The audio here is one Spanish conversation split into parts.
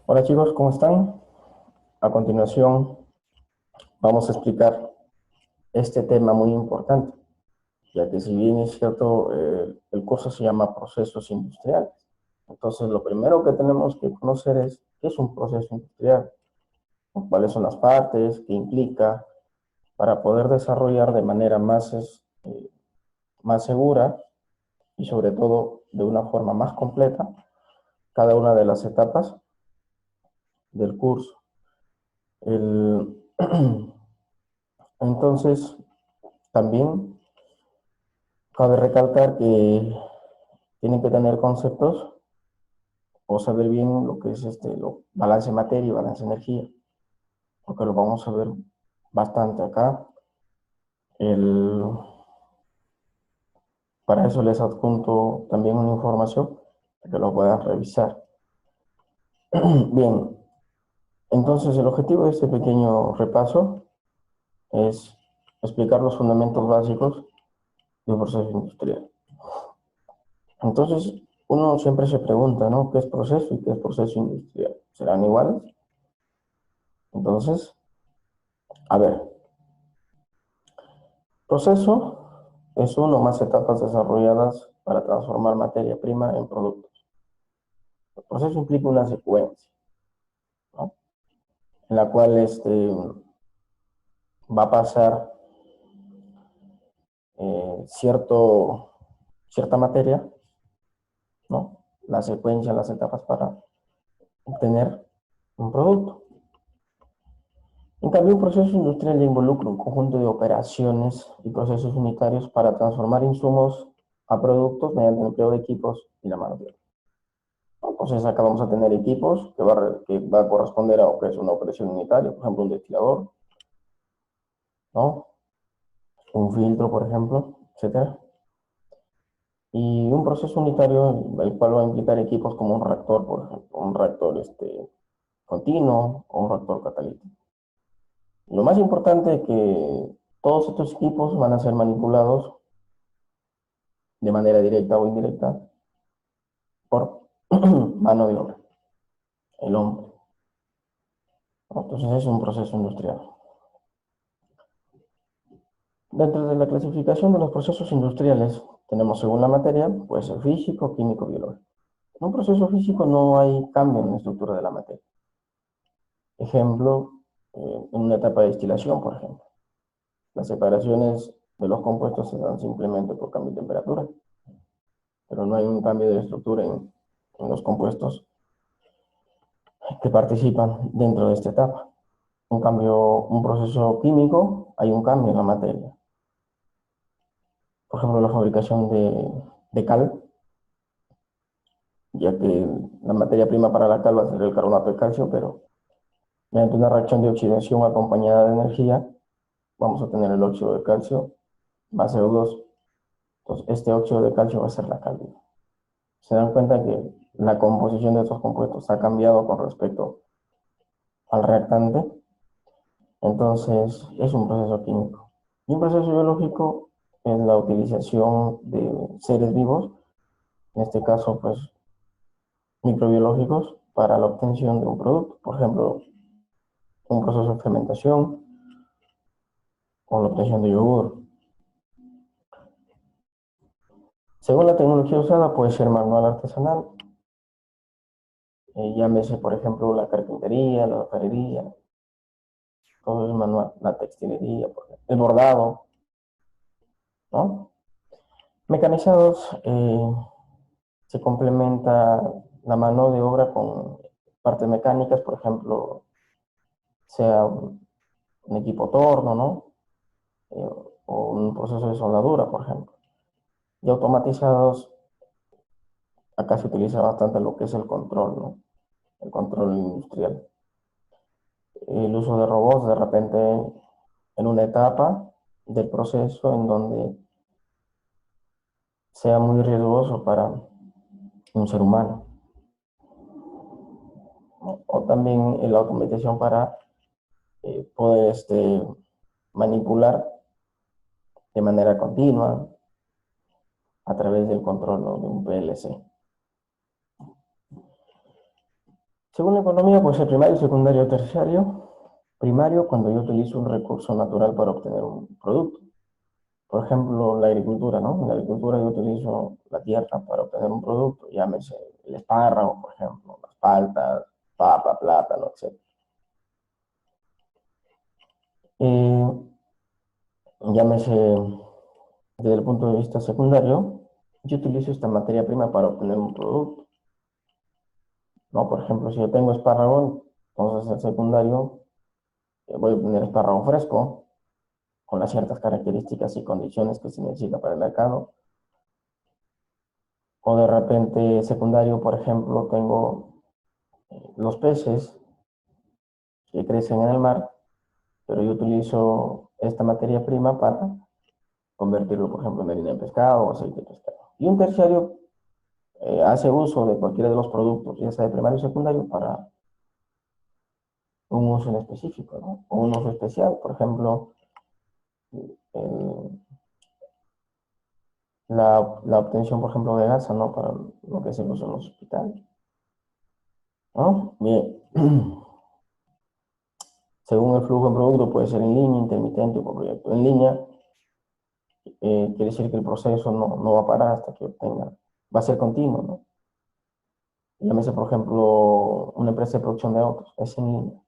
Hola chicos, ¿cómo están? A continuación vamos a explicar este tema muy importante, ya que si bien es cierto, el curso se llama procesos industriales. Entonces lo primero que tenemos que conocer es qué es un proceso industrial, cuáles son las partes, qué implica, para poder desarrollar de manera más segura y sobre todo de una forma más completa cada una de las etapas del curso. El, entonces, también cabe recalcar que tienen que tener conceptos o saber bien lo que es balance materia y balance energía, porque lo vamos a ver bastante acá. El, para eso les adjunto también una información para que lo puedan revisar. Bien, entonces el objetivo de este pequeño repaso es explicar los fundamentos básicos de un proceso industrial. Entonces, uno siempre se pregunta, ¿no? ¿Qué es proceso y qué es proceso industrial? ¿Serán iguales? Entonces, a ver, proceso es uno o más etapas desarrolladas para transformar materia prima en productos. El proceso implica una secuencia, ¿no? En la cual va a pasar cierta materia, ¿no? La secuencia, las etapas para obtener un producto. En cambio, un proceso industrial ya involucra un conjunto de operaciones y procesos unitarios para transformar insumos a productos mediante el empleo de equipos y la mano de obra. Entonces acá vamos a tener equipos que va a corresponder a lo que es una operación unitaria, por ejemplo un destilador, ¿no? Un filtro, por ejemplo, etcétera. Y un proceso unitario, el cual va a implicar equipos como un reactor, por ejemplo, un reactor continuo o un reactor catalítico. Lo más importante es que todos estos equipos van a ser manipulados de manera directa o indirecta por mano de obra, el hombre. Entonces es un proceso industrial. Dentro de la clasificación de los procesos industriales, tenemos según la materia, pues el físico, químico, biológico. En un proceso físico no hay cambio en la estructura de la materia. Ejemplo, en una etapa de destilación, por ejemplo. Las separaciones de los compuestos se dan simplemente por cambio de temperatura, pero no hay un cambio de estructura en los compuestos que participan dentro de esta etapa. En cambio, un proceso químico, hay un cambio en la materia. Por ejemplo, la fabricación de cal, ya que la materia prima para la cal va a ser el carbonato de calcio, pero mediante una reacción de oxidación acompañada de energía, vamos a tener el óxido de calcio más CO2. Entonces, este óxido de calcio va a ser la cal. Se dan cuenta que la composición de estos compuestos ha cambiado con respecto al reactante. Entonces, es un proceso químico. Y un proceso biológico es la utilización de seres vivos, en este caso, pues, microbiológicos, para la obtención de un producto. Por ejemplo, un proceso de fermentación o la obtención de yogur. Según la tecnología usada, puede ser manual artesanal, llámese, por ejemplo, la carpintería, la alfarería, todo es manual, la textilería, por ejemplo, el bordado, ¿no? Mecanizados, se complementa la mano de obra con partes mecánicas, por ejemplo, sea un equipo torno, ¿no? O un proceso de soldadura, por ejemplo. Y automatizados, acá se utiliza bastante lo que es el control, ¿no? El control industrial. El uso de robots de repente en una etapa del proceso en donde sea muy riesgoso para un ser humano, ¿no? O también la automatización para poder manipular de manera continua a través del control, ¿no? De un PLC. Según la economía, puede ser primario, secundario, terciario. Primario, cuando yo utilizo un recurso natural para obtener un producto. Por ejemplo, la agricultura, ¿no? En la agricultura yo utilizo la tierra para obtener un producto, llámese el espárrago, por ejemplo, las paltas, papa, plátano, etc. Eh, Llámese desde el punto de vista secundario, yo utilizo esta materia prima para obtener un producto, ¿no? Por ejemplo, si yo tengo espárrago, entonces el secundario, voy a obtener espárrago fresco, con las ciertas características y condiciones que se necesita para el mercado. O de repente secundario, por ejemplo, tengo los peces que crecen en el mar, pero yo utilizo esta materia prima para convertirlo, por ejemplo, en harina de pescado o aceite de pescado. Y un terciario hace uso de cualquiera de los productos, ya sea de primario o secundario, para un uso en específico, ¿no? O un uso especial, por ejemplo, el, la obtención, por ejemplo, de gasa, ¿no? Para lo que se usa en los hospitales, ¿no? Bien. Según el flujo de producto, puede ser en línea, intermitente o por proyecto. En línea, quiere decir que el proceso no va a parar hasta que obtenga, va a ser continuo, ¿no? Llámese, por ejemplo, una empresa de producción de autos, es en línea,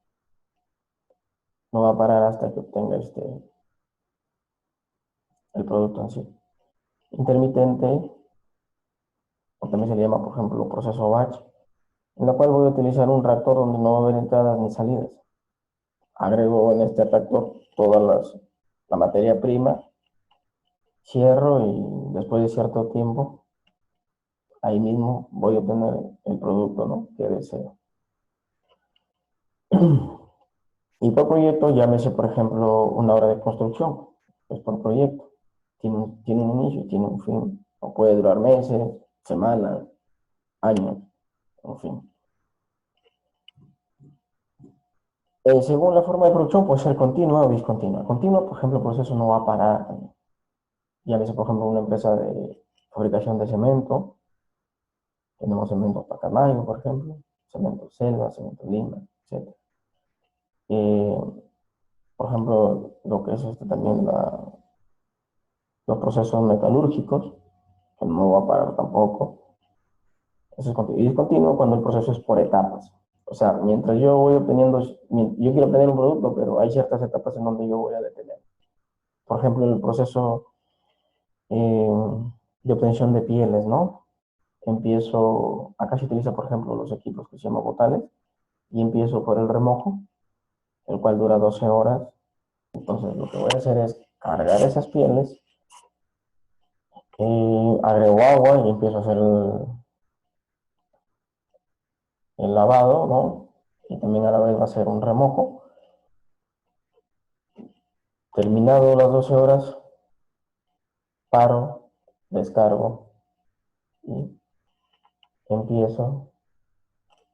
no va a parar hasta que obtenga el producto en sí. Intermitente, o también se le llama, por ejemplo, proceso batch, en la cual voy a utilizar un reactor donde no va a haber entradas ni salidas. Agrego en este reactor la materia prima, cierro y después de cierto tiempo, ahí mismo voy a obtener el producto, ¿no? Que deseo. Y por proyecto, llámese, por ejemplo, una obra de construcción. Es por proyecto. Tiene un inicio y tiene un fin. O puede durar meses, semanas, años, en fin. Según la forma de producción, puede ser continua o discontinua. Continua, por ejemplo, el proceso no va a parar. Llámese, por ejemplo, una empresa de fabricación de cemento. Tenemos cemento Pacamayo, por ejemplo. Cemento Selva, cemento Lima, etc. Por ejemplo, lo que es también los procesos metalúrgicos, que no va a parar tampoco. Eso es continuo. Y es continuo cuando el proceso es por etapas. O sea, mientras yo voy obteniendo, yo quiero obtener un producto, pero hay ciertas etapas en donde yo voy a detener. Por ejemplo, el proceso de obtención de pieles, ¿no? Acá se utiliza, por ejemplo, los equipos que se llaman botales, y empiezo por el remojo, el cual dura 12 horas. Entonces, lo que voy a hacer es cargar esas pieles, agrego agua y empiezo a hacer el lavado, ¿no? Y también a la vez va a ser un remojo. Terminado las 12 horas, paro, descargo y empiezo,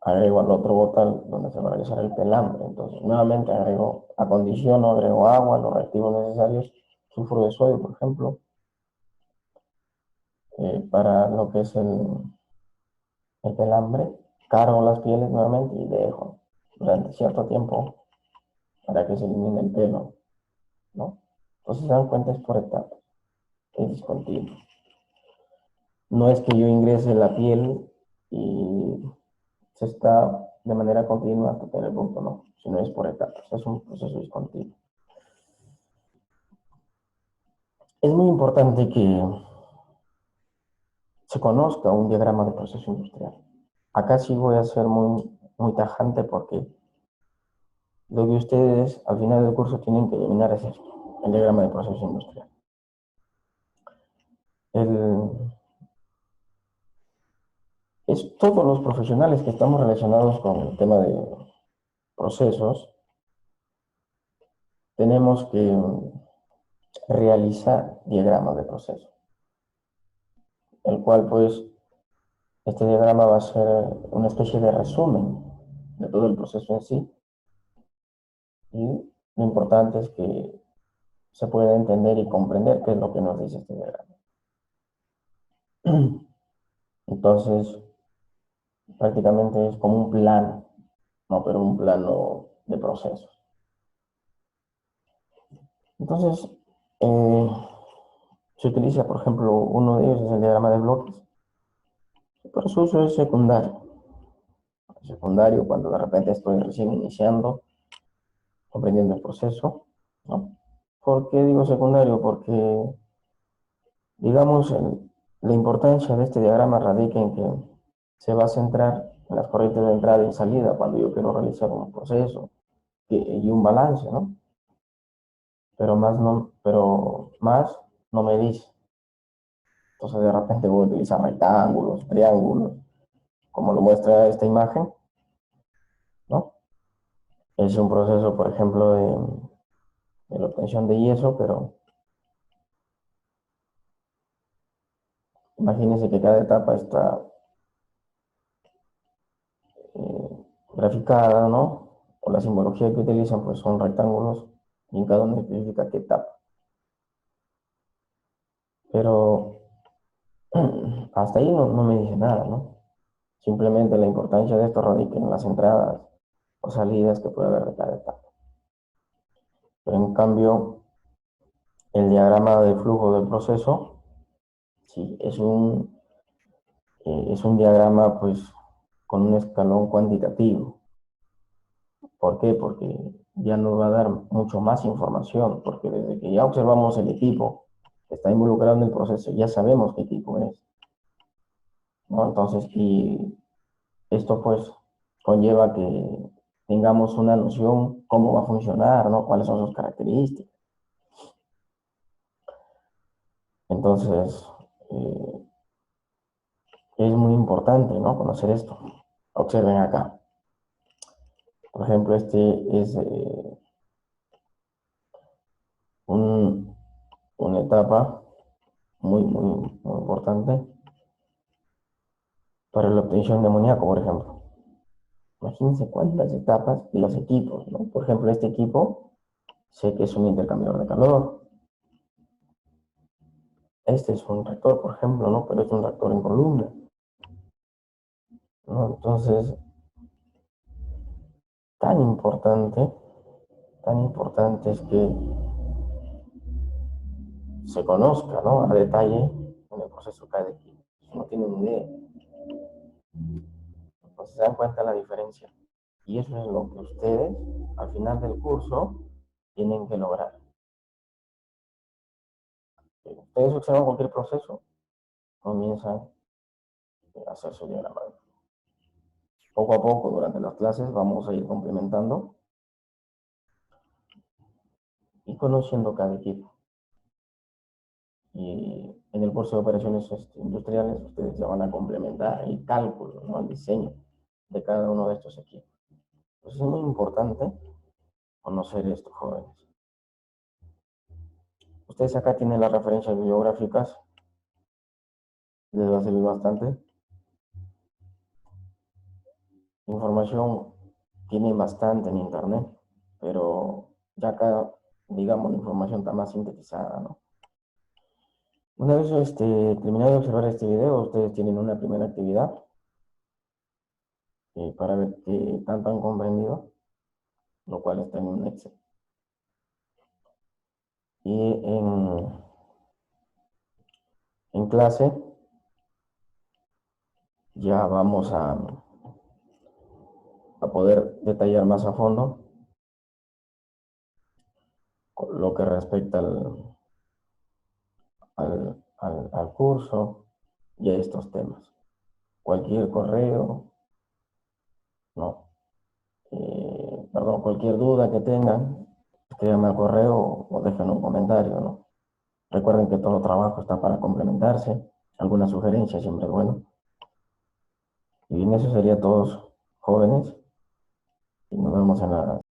agrego al otro botal donde se va a realizar el pelambre. Entonces, nuevamente acondiciono, agrego agua, los reactivos necesarios, sulfuro de sodio, por ejemplo, para lo que es el pelambre. Cargo las pieles nuevamente y dejo durante cierto tiempo para que se elimine el pelo, ¿no? Entonces, se dan cuenta, es por etapas, es discontinuo. No es que yo ingrese la piel y se está de manera continua hasta tener el punto, no, sino es por etapas, es un proceso discontinuo. Es muy importante que se conozca un diagrama de proceso industrial. Acá sí voy a ser muy tajante porque lo que ustedes al final del curso tienen que eliminar es esto, el diagrama de proceso industrial. Todos los profesionales que estamos relacionados con el tema de procesos, tenemos que realizar diagramas de proceso, el cual pues este diagrama va a ser una especie de resumen de todo el proceso en sí, y lo importante es que se pueda entender y comprender qué es lo que nos dice este diagrama. Entonces, prácticamente es como un plan, no, pero un plano de procesos. Entonces, se utiliza, por ejemplo, uno de ellos es el diagrama de bloques, pero su uso es secundario. Secundario cuando de repente estoy recién iniciando, comprendiendo el proceso, ¿no? ¿Por qué digo secundario? Porque, digamos, la importancia de este diagrama radica en que se va a centrar en las corrientes de entrada y salida cuando yo quiero realizar un proceso y un balance, ¿no? Pero más no me dice. Entonces de repente voy a utilizar rectángulos, triángulos, como lo muestra esta imagen, ¿no? Es un proceso, por ejemplo, de la obtención de yeso, pero imagínense que cada etapa está graficada, ¿no? O la simbología que utilizan, pues son rectángulos y en cada uno especifica qué etapa. Pero hasta ahí no me dice nada, ¿no? Simplemente la importancia de esto radica en las entradas o salidas que puede haber de cada etapa. Pero en cambio, el diagrama de flujo del proceso, sí, es un diagrama pues con un escalón cuantitativo. ¿Por qué? Porque ya nos va a dar mucho más información, porque desde que ya observamos el equipo que está involucrado en el proceso, ya sabemos qué equipo es, ¿no? Entonces, y esto pues conlleva que tengamos una noción cómo va a funcionar, ¿no? Cuáles son sus características. Entonces, es muy importante, ¿no? Conocer esto. Observen acá. Por ejemplo, este es una etapa muy importante para la obtención de amoníaco, por ejemplo. Imagínense cuántas etapas de los equipos, ¿no? Por ejemplo, este equipo, sé que es un intercambiador de calor. Este es un reactor, por ejemplo, ¿no? Pero es un reactor en columna, ¿no? Entonces, tan importante, tan importante es que se conozca, ¿no? A detalle en el proceso cada equipo. No tienen idea. Entonces se dan cuenta de la diferencia. Y eso es lo que ustedes, al final del curso, tienen que lograr. Ustedes observan cualquier proceso, comienzan a hacer su diagrama. Poco a poco, durante las clases, vamos a ir complementando y conociendo cada equipo. Y en el curso de operaciones industriales, ustedes ya van a complementar el cálculo, ¿no? El diseño de cada uno de estos equipos. Entonces es muy importante conocer esto, jóvenes. Ustedes acá tienen las referencias bibliográficas, les va a servir bastante. Información tiene bastante en internet, pero ya acá, digamos, la información está más sintetizada, ¿no? Una vez terminado de observar este video, ustedes tienen una primera actividad para ver qué tanto han comprendido, lo cual está en un Excel. Y en clase ya vamos a poder detallar más a fondo lo que respecta al curso y a estos temas. Cualquier correo, no, perdón, cualquier duda que tengan, escríbanme al correo o dejen un comentario, ¿no? Recuerden que todo trabajo está para complementarse, alguna sugerencia siempre es bueno. Y bien, eso sería todos jóvenes, y nos vemos en la